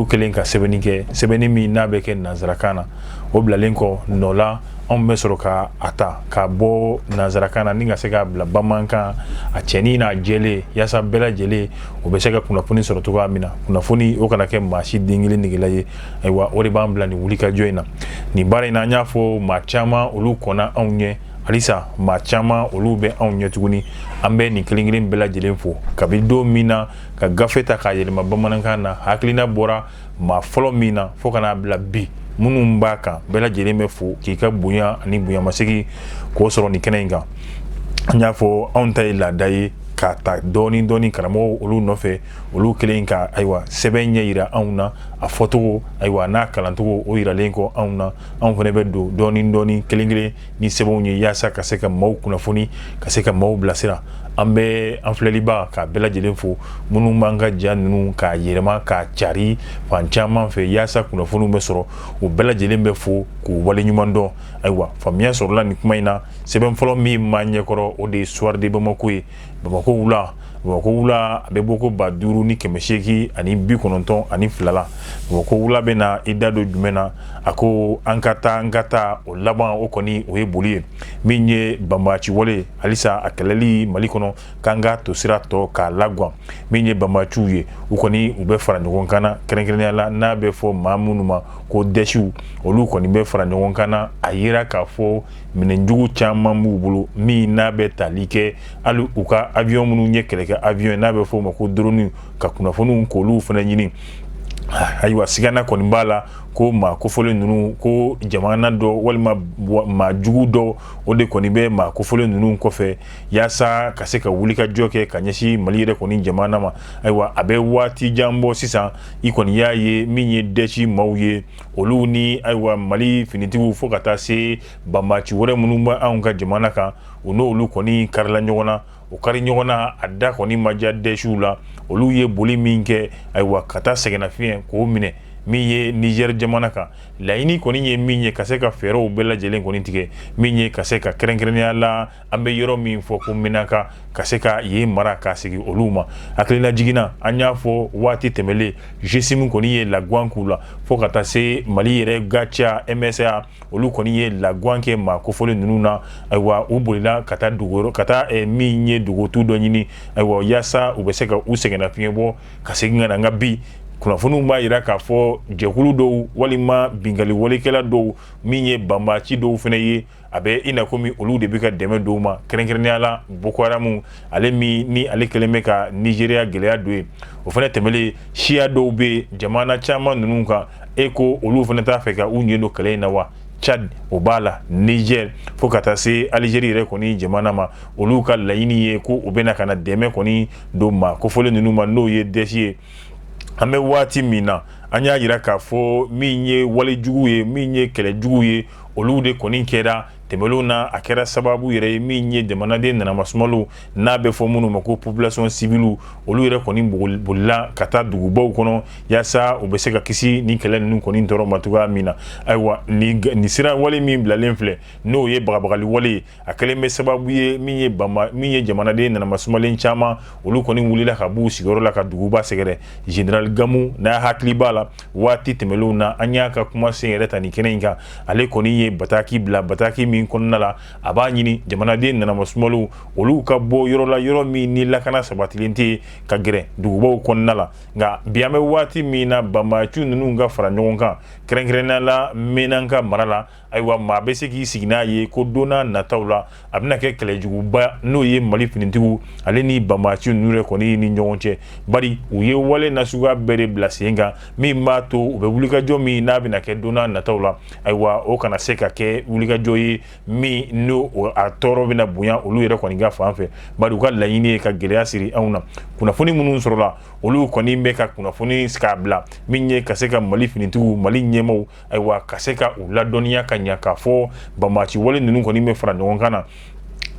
olu kelen ka sɛbɛnni kɛ sɛbɛnni min n'a bɛ kɛ nanzarakan na o bilalen kɔ nɔ la anw bɛ sɔrɔ ka a ta ka bɔ nanzarakan na ni ka se k'a bila bamanankan a cɛnin n'a jɛlen yaasa bɛɛ lajɛlen o bɛ se ka kunnafoni sɔrɔ cogoya min na kunnafoni o kana kɛ maa si den kelen negela ye ayiwa o de b'an bila nin wulikajɔ in na nin baara in na an y'a fɔ maa caman olu kɔnna anw ɲɛ halisa maa caman olu bɛ anw ɲɛ tuguni an bɛ nin kelen kelen bɛɛ lajɛlen fo kabi don min na ka gafe ta k'a yɛlɛma bamanankan na hakilina bɔra maa fɔlɔ min na fo ka n'a bila bi minnu b'a kan bɛɛ lajɛlen bɛ fo k'i ka bonya ani bonyamasegi k'o sɔrɔ nin kɛnɛ in kan an y'a fɔ anw ta ye laada ye k'a ta dɔɔni dɔɔni karamɔgɔw olu nɔfɛ olu kelen ka ayiwa sɛbɛn ɲɛ yira anw na a fɔcogo ayiwa n'a kalancogo o yiralen kɔ anw na anw fana bɛ don dɔɔni dɔɔni kelen kelen ni sɛbɛnw ye yaasa ka se ka maaw kunnafoni ka se ka maaw bilasira an bɛ an filɛliba k'a bɛɛ lajɛlen fo minnu b'an ka ja ninnu k'a yɛlɛma k'a cari fan caman fɛ yaasa kunnafoniw bɛ sɔrɔ u bɛɛ lajɛlen bɛ fo k'u waleɲuman dɔn ayiwa faamuya sɔrɔla nin kuma in na sɛbɛn fɔlɔ min ma ɲɛkɔrɔ o de ye Soir de Bamako ye Bamako wula a bɛ bɔ ko 5892 la Bamako wula bɛ na i da don jumɛn na a ko an ka taa o laban o kɔni o ye boli ye min ye banbaaci wale halisa a kɛlɛli Mali kɔnɔ k'an ka to sira tɔ k'a lagwan min ye banbaaciw ye u kɔni u bɛ fara ɲɔgɔn kan na kɛrɛnkɛrɛnnenya la n'a bɛ fɔ maa minnu ma ko dɛsiw olu kɔni bɛ fara ɲɔgɔn kan na a yira k'a fɔ minɛnjugu caman b'u bolo min n'a bɛ tali kɛ hali u ka avion minnu ye kɛlɛkɛ avion n'a bɛ fɔ o ma ko drone ka kunnafoniw k'olu fana ɲini ayiwa sigana kɔni b'a la ko maa kofɔlen ninnu ko jamana dɔ walima maa jugu dɔ o de kɔni bɛ maa kofɔlen ninnu kɔfɛ yaasa ka se ka wulikajɔ kɛ ka ɲɛsin Mali yɛrɛ kɔni jamana ma ayiwa a bɛ waati jan bɔ sisan i kɔni y'a ye min ye dɛsi maaw ye olu ni ayiwa Mali finitigiw fo ka taa se banbaaci wɛrɛ minnu bɛ anw ka jamana kan u n'olu kɔni karila ɲɔgɔn na o kari ɲɔgɔn na a da kɔni ma diya dɛsiw la olu ye boli min kɛ ayiwa ka taa sɛgɛnnafiɲɛ k'o minɛ min ye Niger jamana kan laɲini kɔni ye min ye ka se ka fɛɛrɛw bɛɛ lajɛlen kɔni tigɛ min ye ka se ka kɛrɛnkɛrɛnnenya la an bɛ yɔrɔ min fɔ ko Menaka ka se ka yen mara k'a sigi olu ma hakilina jiginna an y'a fɔ waati tɛmɛlen GSIM kɔni ye lagwan k'u la fo ka taa se Mali yɛrɛ gacia MSA olu kɔni ye lagwan kɛ maa kofɔlen ninnu na ayiwa u bolila ka taa min ye dogotu dɔ ɲini ayiwa yaasa u bɛ se ka u sɛgɛnnafiɲɛ bɔ ka segin ka na n ka bi kunnafoniw b'a yira k'a fɔ jɛkulu dɔw walima bingali walekɛla dɔw min ye banbaaci dɔw fana ye a bɛ i na komi olu de bɛ ka dɛmɛ dɔw ma kɛrɛnkɛrɛnnenya la Boko Haram ale min ni ale kɛlen bɛ ka Nigeriya gɛlɛya don ye o fana tɛmɛlen siya dɔw bɛ jamana caman ninnu kan e ko olu fana t'a fɛ ka u ɲɛ don kɛlɛ in na wa Chad o b'a la Niger fo ka taa se Algérie yɛrɛ kɔni jamana ma olu ka laɲini ye ko u bɛna ka na dɛmɛ kɔni don maa kofɔlen ninnu ma n'o ye dɛsi ye an bɛ waati min na an y'a yira k'a fɔ min ye walejugu ye min ye kɛlɛjugu ye olu de kɔni kɛra tɛmɛlenw na a kɛra sababu yɛrɛ ye min ye jamanaden nanamasumalu n'a bɛ fɔ minnu ma ko population civile olu yɛrɛ kɔni bolila ka taa dugubaw kɔnɔ yaasa u bɛ se ka kisi ni kɛlɛ ninnu kɔni tɔɔrɔ ma cogoya min na ayiwa nin sira wale min bilalen filɛ n'o ye bagabagali wale ye a kɛlen bɛ sababu ye min ye jamanaden nanamasumalen caman olu kɔni wulila ka b'u sigiyɔrɔ la ka duguba sɛgɛrɛ Général Gamu n'a hakili b'a la waati tɛmɛlenw na an y'a ka kuma sen yɛrɛ ta nin kɛnɛ in kan ale kɔni ye bataki bila bataki min kɔnɔna la a b'a ɲini jamanaden nanamasumalu olu ka bɔ yɔrɔ la yɔrɔ min ni lakana sabatilen tɛ ka gɛrɛ dugubaw kɔnɔna la nka bi an bɛ waati min na banbaaciw ninnu ka fara ɲɔgɔn kan kɛrɛnkɛrɛnnenya la Menaka mara la ayiwa maa bɛ se k'i sigi n'a ye ko don n'a nataw la a bɛna kɛ kɛlɛjuguba n'o ye Mali finitigiw ale ni banbaaciw ninnu yɛrɛ kɔni ni ɲɔgɔn cɛ bari u ye wale nasuguya bɛɛ de bila sen kan min b'a to u bɛ wulikajɔ min n'a bɛna kɛ don n'a nataw la ayiwa o kana se ka kɛ wulikajɔ ye min n'o a tɔɔrɔ bɛna bonya olu yɛrɛ kɔni ka fan fɛ bari u ka laɲini ye ka gɛlɛya siri anw na kunnafoni minnu sɔrɔla olu kɔni bɛ ka kunnafoni k'a bila min ye ka se ka Mali finitigiw Mali ɲɛmaaw ayiwa ka se ka u ladɔnniya ka ɲa k'a fɔ banbaaci wale ninnu kɔni bɛ fara ɲɔgɔn kan na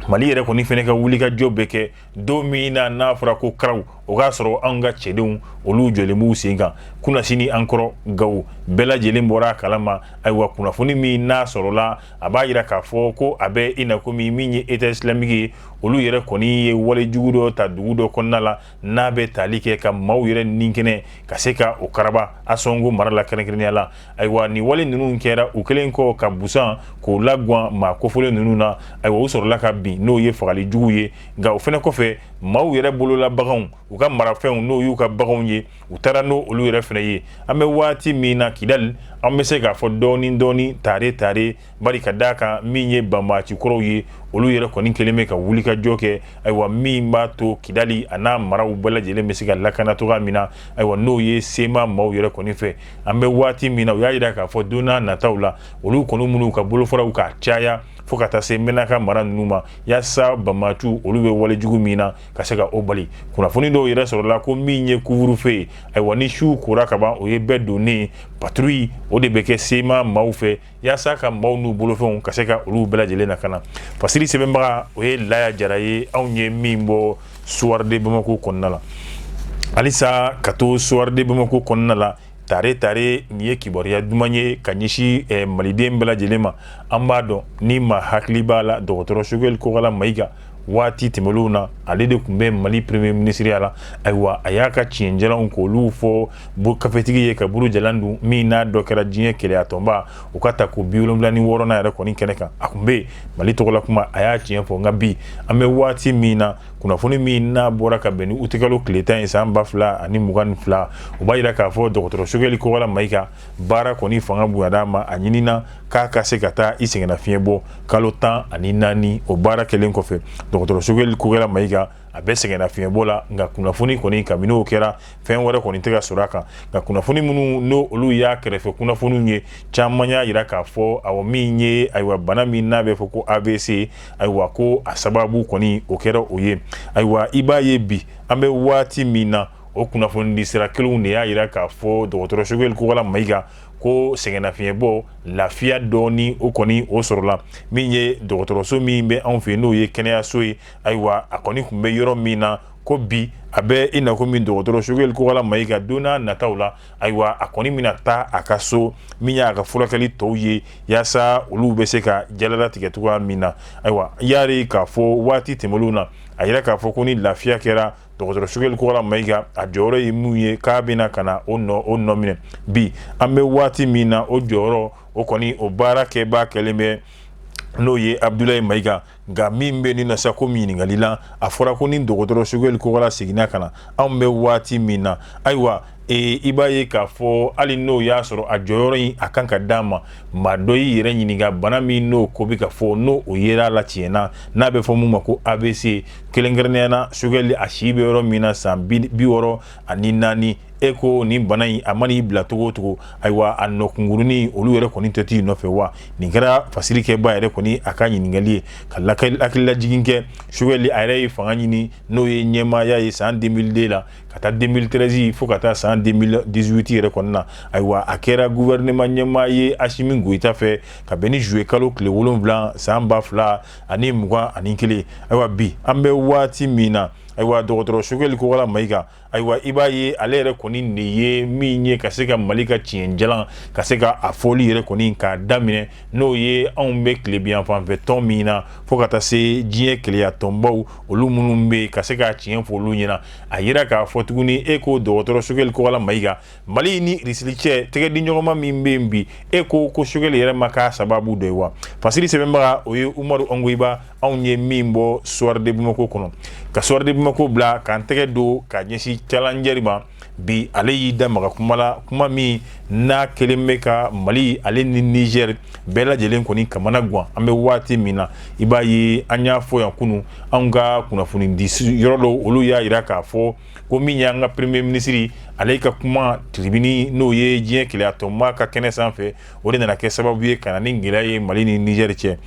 Mali yɛrɛ kɔni fɛnɛ ka wuli ka jɔ bɛ kɛ don min na n'a fɔra ko karaw o k'a sɔrɔ an ka cɛdenw olu jɔlen b'u sen kan kunnasini an kɔrɔ gawo bɛɛ lajɛlen bɔra a kalama ayiwa kunnafoni min n'a sɔrɔla a b'a yira k'a fɔ ko a bɛ i na komi min ye État islamique ye olu yɛrɛ kɔni ye wale jugu dɔ ta dugu dɔ kɔnɔna la n'a bɛ tali kɛ ka maaw yɛrɛ ninkɛnɛ ka se ka o karaba a sɔngo mara la kɛrɛnkɛrɛnnenya la ayiwa ni wale ninnu kɛra u kelen kɔ ka busan k'o lagwan maa kofɔlen ninnu na ayiwa u sɔrɔla ka bin n'o ye fagali jugu ye nka o fɛnɛ kɔfɛ maaw yɛrɛ bolola baganw u ka marafɛnw n'o y'u ka baganw ye u taara n'o olu yɛrɛ fɛnɛ ye an bɛ waati min na Kidali an bɛ se k'a fɔ dɔɔni tare bari ka d'a kan min ye banbaci kɔrɔw ye olu yɛrɛ kɔni kelen bɛ ka wuli ka jɔ kɛ ayiwa min b'a to Kidali a n'a maraw bɛɛ lajɛlen bɛ se ka lakana cogoya min na ayiwa n'o ye sema maaw yɛrɛ kɔni fɛ an bɛ waati min na u y'a yira k'a fɔ don n'a nataw la olu kɔni minnu ka bolofaraw ka caya fo ka taa se Menaka mara ninnu ma yaasa banbaciw olu bɛ wale jugu min na ka se ka o bali kunnafoni dɔw yɛrɛ sɔrɔla ko min ye couvre-feu ye ayiwa ni su kora ka ban o ye bɛɛ donnen patrouille o de bɛ kɛ sema maaw fɛ yaasa ka maaw n'u bolofɛnw ka se ka olu bɛɛ lajɛlen lakana fasiri sɛbɛnbaga o ye Laya Jara ye anw ye min bɔ Soir de Bamako kɔnɔna la halisa ka to Soir de Bamako kɔnɔna la tare nin ye kibaruya duman ye ka ɲɛsin maliden bɛɛ lajɛlen ma an b'a dɔn ni ma hakili b'a la dɔgɔtɔrɔ Choguel Kogala Mayiga waati tɛmɛlenw na ale de tun bɛ Mali premier ministre ya la ayiwa a y'a ka tiɲɛjalanw k'olu fɔ kafetigi ye ka buru jalan dun min n'a dɔ kɛra diɲɛ keleya tɔnba u ka ta ko 76 na yɛrɛ kɔni kɛnɛ kan a tun bɛ Mali tɔgɔla kuma a y'a tiɲɛ fɔ nka bi an bɛ waati min na kunnafoni min n'a bɔra ka bɛn ni utikalo tile 10 ye san 2022 u b'a yira k'a fɔ dɔgɔtɔrɔ Choguel Kogala Mayiga baara kɔni fanga bonyana ma a ɲinina k'a ka se ka taa i sɛgɛnna fiɲɛ bɔ kalo 14 o baara kɛlen kɔfɛ dɔgɔtɔrɔ Choguel Kogala Mayiga a bɛ sɛgɛnna fiɲɛ bɔ la nka kunnafoni kɔni kabini o kɛra fɛn wɛrɛ kɔni tɛ ka sɔrɔ a kan nka kunnafoni minnu n'o olu y'a kɛrɛfɛ kunnafoniw ye caman y'a yira k'a fɔ awɔ min ye ayiwa bana min n'a bɛ fɔ ko AVC ayiwa ko a sababu kɔni o kɛra o ye ayiwa i b'a ye bi an bɛ waati min na o kunnafoni di sira kelenw de y'a yira k'a fɔ dɔgɔtɔrɔ Choguel Kogala Mayiga ko sɛgɛnnafiɲɛbɔ lafiya dɔɔni o kɔni o sɔrɔla min ye dɔgɔtɔrɔso min bɛ anw fɛ n'o ye kɛnɛyaso ye ayiwa a kɔni tun bɛ yɔrɔ min na ko bi a bɛ i na ko min dɔgɔtɔrɔ Choguel Kogala Mayiga don n'a nataw la ayiwa a kɔni bɛna taa a ka so min y'a ka furakɛli tɔw ye yaasa olu bɛ se ka jalalatigɛ cogoya min na ayiwa yari k'a fɔ waati tɛmɛlenw na a yira k'a fɔ ko ni lafiya kɛra dɔgɔtɔrɔ Choguel Kogala Mayiga a jɔyɔrɔ ye mun ye k'a bɛna ka na o nɔ minɛ bi an bɛ waati min na o jɔyɔrɔ o kɔni o baara kɛbaa kɛlen bɛ n'o ye Abdoulaye Mayiga nka min bɛ nin na sa ko ɲininkali la a fɔra ko ni dɔgɔtɔrɔ Choguel Kogala seginna ka na anw bɛ waati min na ayiwa i b'a ye k'a fɔ hali n'o y'a sɔrɔ a jɔyɔrɔ in a kan ka d'a ma maa dɔ y'i yɛrɛ ɲininka bana min n'o ko bɛ ka fɔ n'o o yera la tiɲɛna n'a bɛ fɔ mun ma ko AVC kɛrɛnkɛrɛnnenya na Choguel a si bɛ yɔrɔ min na san 64 e ko nin bana in a man'i bila togo o togo ayiwa a nɔkunkurunin olu yɛrɛ kɔni tɛ t'i nɔfɛ wa nin kɛra fasirikɛba yɛrɛ kɔni a ka ɲininkali ye ka hakililajigin kɛ Choguel a yɛrɛ ye fanga ɲini n'o ye ɲɛmaaya ye san 2002 la ka taa 2013 fo ka taa san 2018 yɛrɛ kɔni na ayiwa a kɛra gouvernement ɲɛmaa ye Asimi Goyita fɛ ka bɛn ni juillet kalo tile 7 san 2021 ayiwa bi an bɛ waati min na ayiwa dɔgɔtɔrɔ Choguel Kogala Mayiga ayiwa i b'a ye ale yɛrɛ kɔni de ye min ye ka se ka Mali ka tiɲɛjalan ka se ka a fɔli yɛrɛ kɔni k'a daminɛ n'o ye anw bɛ tilebiyan fanfɛ tɔn min na fo ka taa se diɲɛ keleya tɔnbaw olu minnu bɛ ka se k'a tiɲɛ fɔ olu ɲɛna a yira k'a fɔ tuguni e ko dɔgɔtɔrɔ Choguel Kogala Mayiga Mali ni Russie cɛ tɛgɛdiɲɔgɔnma min bɛ yen bi e ko Choguel yɛrɛ ma k'a sababu dɔ ye wa fasiri sɛbɛnbaga o ye Umaru Angoyiba anw ye min bɔ Soir de Bamako kɔnɔ ka Soir de Bamako bila k'an tɛgɛ don ka ɲɛsin challenger ma bi ale y'i da maga kuma la kuma min n'a kelen bɛ ka Mali ale ni Niger bɛɛ lajɛlen kɔni kamana guwan an bɛ waati min na i b'a ye an y'a fɔ yan kunun anw ka kunnafoni di yɔrɔ dɔw olu y'a yira k'a fɔ ko min y'an ka premier ministre ale ka kuma tribuni n'o ye diɲɛ keleya tɔnba ka kɛnɛ sanfɛ o de nana kɛ sababu ye ka na ni gɛlɛya ye Mali ni Niger cɛ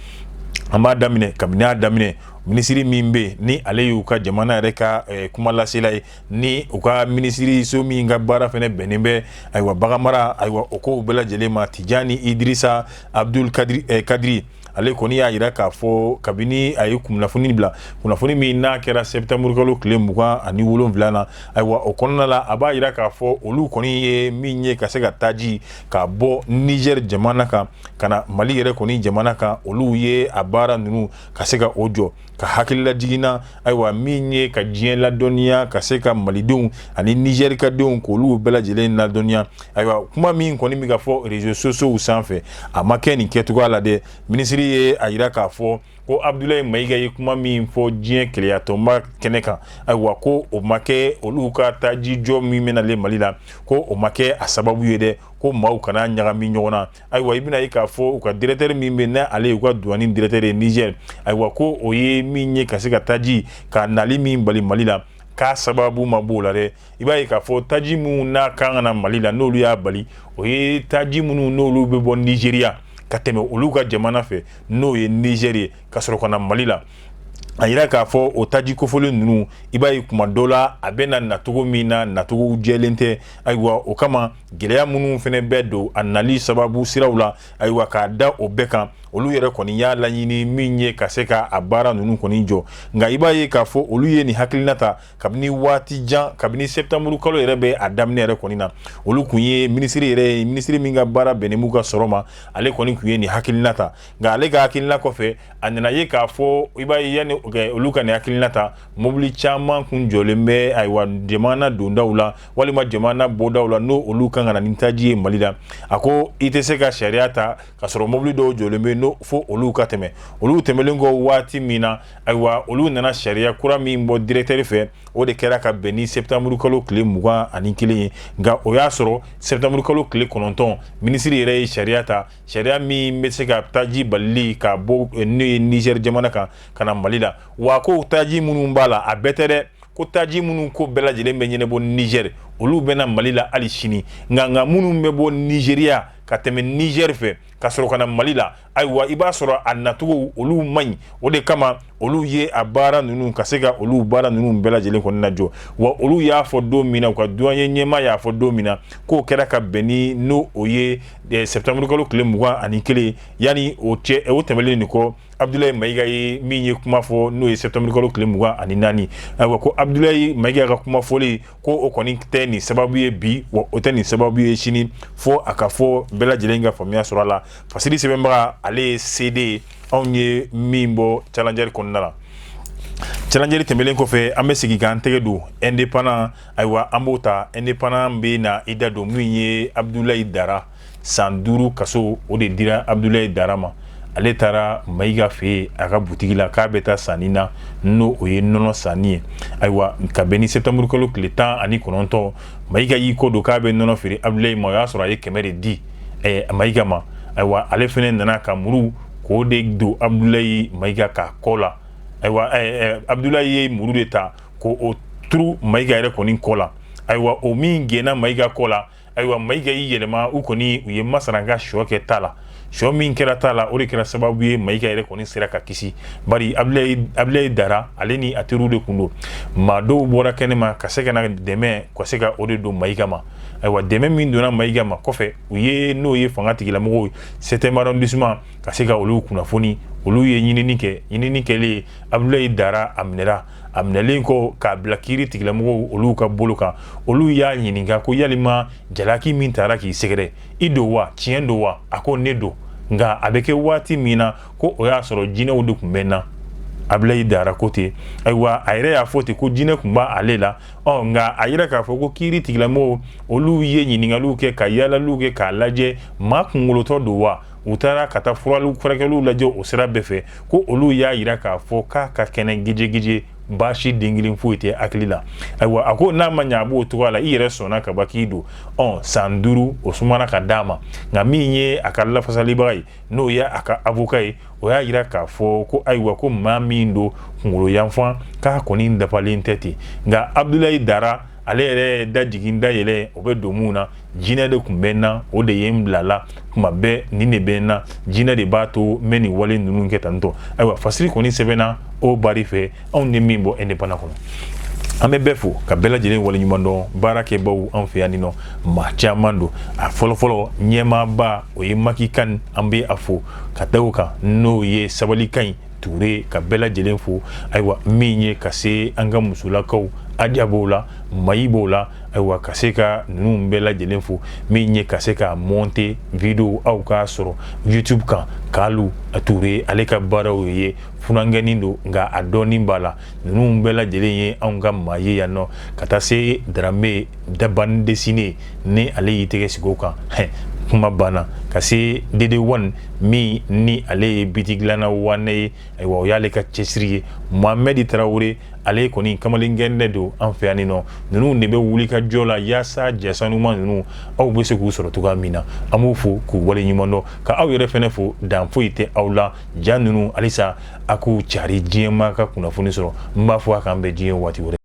an b'a daminɛ kabini a daminɛ minisiri min bɛ ni ale y'u ka jamana yɛrɛ ka kuma lasela ye ni u ka minisiri so min ka baara fɛnɛ bɛnnen bɛ ayiwa baganmara ayiwa o kow bɛɛ lajɛlen ma Tijani Idrissa Abdul Kadiri ale kɔni y'a yira k'a fɔ kabini a ye kunnafoni bila kunnafoni min n'a kɛra septembre kalo tile 27 na ayiwa o kɔnɔna la a b'a yira k'a fɔ olu kɔni ye min ye ka se ka taji ka bɔ Niger jamana kan ka na Mali yɛrɛ kɔni jamana kan olu ye a baara ninnu ka se ka o jɔ ka hakilila jiginna ayiwa min ye ka diɲɛ ladɔnniya ka se ka malidenw ani Niger ka denw k'olu bɛɛ lajɛlen ladɔnniya ayiwa kuma min kɔni bɛ ka fɔ réseaux sociaux sanfɛ a ma kɛ nin kɛcogoya la dɛ minisiri ye a yira k'a fɔ ko Abdoulaye Mayiga ye kuma min fɔ diɲɛ keleyatɔnba kɛnɛ kan ayiwa ko o ma kɛ olu ka taji jɔ min bɛnalen Mali la ko o ma kɛ a sababu ye dɛ ko maaw kana ɲagami ɲɔgɔn na ayiwa i bɛna ye k'a fɔ u ka directeur min bɛ n'a ale u ka douane directeur ye Niger ayiwa ko o ye min ye ka se ka taji ka nali min bali Mali la k'a sababu ma b'o la dɛ i b'a ye k'a fɔ taji minnu n'a kan ka na Mali la n'olu y'a bali o ye taji minnu n'olu bɛ bɔ Nigeria ka tɛmɛ olu ka jamana fɛ n'o ye Niger ye ka sɔrɔ ka na Mali la a yira k'a fɔ o taji kofɔlen ninnu i b'a ye kuma dɔ la a bɛ na nacogo min na nacogo jɛlen tɛ ayiwa o kama gɛlɛya minnu fɛnɛ bɛ don a nali sababu siraw la ayiwa k'a da o bɛɛ kan olu yɛrɛ kɔni y'a laɲini min ye ka se ka a baara ninnu kɔni jɔ nka i b'a ye k'a fɔ olu ye nin hakilina ta kabini waati jan kabini septembre kalo yɛrɛ bɛ a daminɛ yɛrɛ kɔni na olu kun ye minisiri yɛrɛ ye minisiri min ka baara bɛnnen b'u ka sɔrɔ ma ale kɔni kun ye nin hakilina ta nka ale ka hakilina kɔfɛ a nana ye k'a fɔ i b'a ye yanni olu ka nin hakilina ta mobili caman kun jɔlen bɛ ayiwa jamana dondaw la walima jamana bɔdaw la n'o olu kan ka na ni taji ye Mali la a ko i tɛ se ka sariya ta ka sɔrɔ mobili dɔw jɔlen bɛ no fo olu ka tɛmɛ olu tɛmɛlen kɔ waati min na ayiwa olu nana sariya kura min bɔ directeur fɛ o de kɛra ka bɛn ni septembre kalo tile 21 ye nka o y'a sɔrɔ septembre kalo tile 9 minisiri yɛrɛ ye sariya ta sariya min bɛ se ka taji balili ka bɔ n'o ye Niger jamana kan ka na Mali la wa ko taji minnu b'a la a bɛɛ tɛ dɛ ko taji minnu ko bɛɛ lajɛlen bɛ ɲɛnabɔ Niger olu bɛ na Mali la hali sini nka minnu bɛ bɔ Nigeria ka tɛmɛ Niger fɛ ka sɔrɔ ka na Mali la ayiwa i b'a sɔrɔ a nacogo olu man ɲi o de kama olu ye a baara ninnu ka se ka olu baara ninnu bɛɛ lajɛlen kɔni lajɔ wa olu y'a fɔ don min na u ka douanier ɲɛmaa y'a fɔ don min na k'o kɛra ka bɛn ni n'o o ye septembre kalo tile 21 yanni o cɛ o tɛmɛlen nin kɔ Abdoulaye Mayiga ye min ye kuma fɔ n'o ye septembre kalo tile 24 ayiwa ko Abdoulaye Mayiga ka kuma fɔli ko o kɔni tɛ nin sababu ye bi wa o tɛ nin sababu ye sini fo a ka fɔ bɛɛ lajɛlen ka faamuya sɔrɔ a la fasiri sɛbɛnbaga ale ye CD anw ye min bɔ challenger kɔnɔna la challenger tɛmɛlen kɔfɛ an bɛ sigi k'an tɛgɛ don indépendant ayiwa an b'o ta indépendant bɛ na i da don min ye Abdoulaye Dara san 5 kaso o de dira Abdoulaye Dara ma ale taara Mayiga fɛ yen a ka butigi la k'a bɛ taa sanni na n'o o ye nɔnɔ sanni ye ayiwa ka bɛn ni septembre kalo tile 19 Mayiga y'i ko don k'a bɛ nɔnɔ feere Abdoulaye ma o y'a sɔrɔ a ye 100 de di Mayiga ma ayiwa ale fɛnɛ nana ka muru k'o de don Abdoulaye Mayiga ka kɔ la ayiwa Abdoulaye ye muru de ta k'o turu Mayiga yɛrɛ kɔni kɔ la ayiwa o min gɛnna Mayiga kɔ la ayiwa Mayiga y'i yɛlɛma u kɔni u ye masaranka sɔ kɛ ta la sɔ min kɛra ta la o de kɛra sababu ye Mayiga yɛrɛ kɔni sera ka kisi bari Abdoulaye Dara ale ni a teriw de kun don maa dɔw bɔra kɛnɛma ka se ka na dɛmɛ ka se ka o de don Mayiga ma ayiwa dɛmɛ min donna Mayiga ma kɔfɛ u ye n'o ye fanga tigilamɔgɔw 7e arrondissement ka se ka olu kunnafoni olu ye ɲinini kɛlen Abdoulaye Dara a minɛlen kɔ k'a bila kiiri tigilamɔgɔw olu ka bolo kan olu y'a ɲininka ko yalima jalaki min taara k'i sɛgɛrɛ i don wa tiɲɛ don wa a ko ne don nka a bɛ kɛ waati min na ko o y'a sɔrɔ jinɛw de tun bɛ n na Abdoulaye Dara ko ten ayiwa a yɛrɛ y'a fɔ ten ko jinɛ tun b'ale la nka a yira k'a fɔ ko kiiri tigilamɔgɔw olu ye ɲininkaliw kɛ ka yaalaliw kɛ k'a lajɛ maa kunkolotɔ don wa u taara ka taa furakɛliw lajɛ o sira bɛɛ fɛ ko olu y'a yira k'a fɔ k'a ka kɛnɛ gijegije baasi den kelen foyi tɛ hakili la ayiwa a ko n'a ma ɲɛ a b'o cogoya la i yɛrɛ sɔnna ka ban k'i don san 5 o sumana ka d'a ma nka min ye a ka lafasalibaga ye n'o ye a ka avocat ye o y'a yira k'a fɔ ko ayiwa ko maa min don kunkolo yanfan k'a kɔni dafalen tɛ ten nka Abdoulaye Dara ale yɛrɛ da jigin da yɛlɛ o bɛ don mun na jinɛ de tun bɛ n na o de ye n bila la kuma bɛɛ nin de bɛ n na jinɛ de b'a to n bɛ nin wale ninnu kɛ tantɔ ayiwa fasiri kɔni sɛbɛnna o bari fɛ anw ye min bɔ indépendant kɔnɔ an bɛ bɛɛ fo ka bɛɛ lajɛlen waleɲuman dɔn baarakɛbaw an fɛ yan nin nɔ maa caman don a fɔlɔfɔlɔ ɲɛmaaba o ye Maki Kane an bɛ a fo ka da o kan n'o ye Sabalikan Ture ka bɛɛ lajɛlen fo ayiwa min ye ka se an ka musolakaw Aja b'o la Mayi b'o la ayiwa ka se ka ninnu bɛɛ lajɛlen fo min ye ka se ka monter vidéo aw k'a sɔrɔ YouTube kan Kalu Ture ale ka baaraw ye funangɛnin don nka a dɔɔnin b'a la ninnu bɛɛ lajɛlen ye anw ka maa ye yan nɔ ka taa se Darame bande dessinée ni ale y'i tɛgɛ sigi o kan kuma banna ka se DD1 min ni ale ye bitigilana wane ye ayiwa o y'ale ka cɛsiri ye Mohamed Traoré ale kɔni kamalenkɛndɛ don an fɛ yan nin nɔ ninnu de bɛ wuli ka jɔ la yaasa jasanuma ninnu aw bɛ se k'u sɔrɔ cogoya min na an b'u fo k'u waleɲuman dɔn ka aw yɛrɛ fɛnɛ fo dan foyi tɛ aw la ja ninnu halisa a k'u cari diɲɛmaa ka kunnafoni sɔrɔ n b'a fɔ a k'an bɛn diɲɛ waati wɛrɛ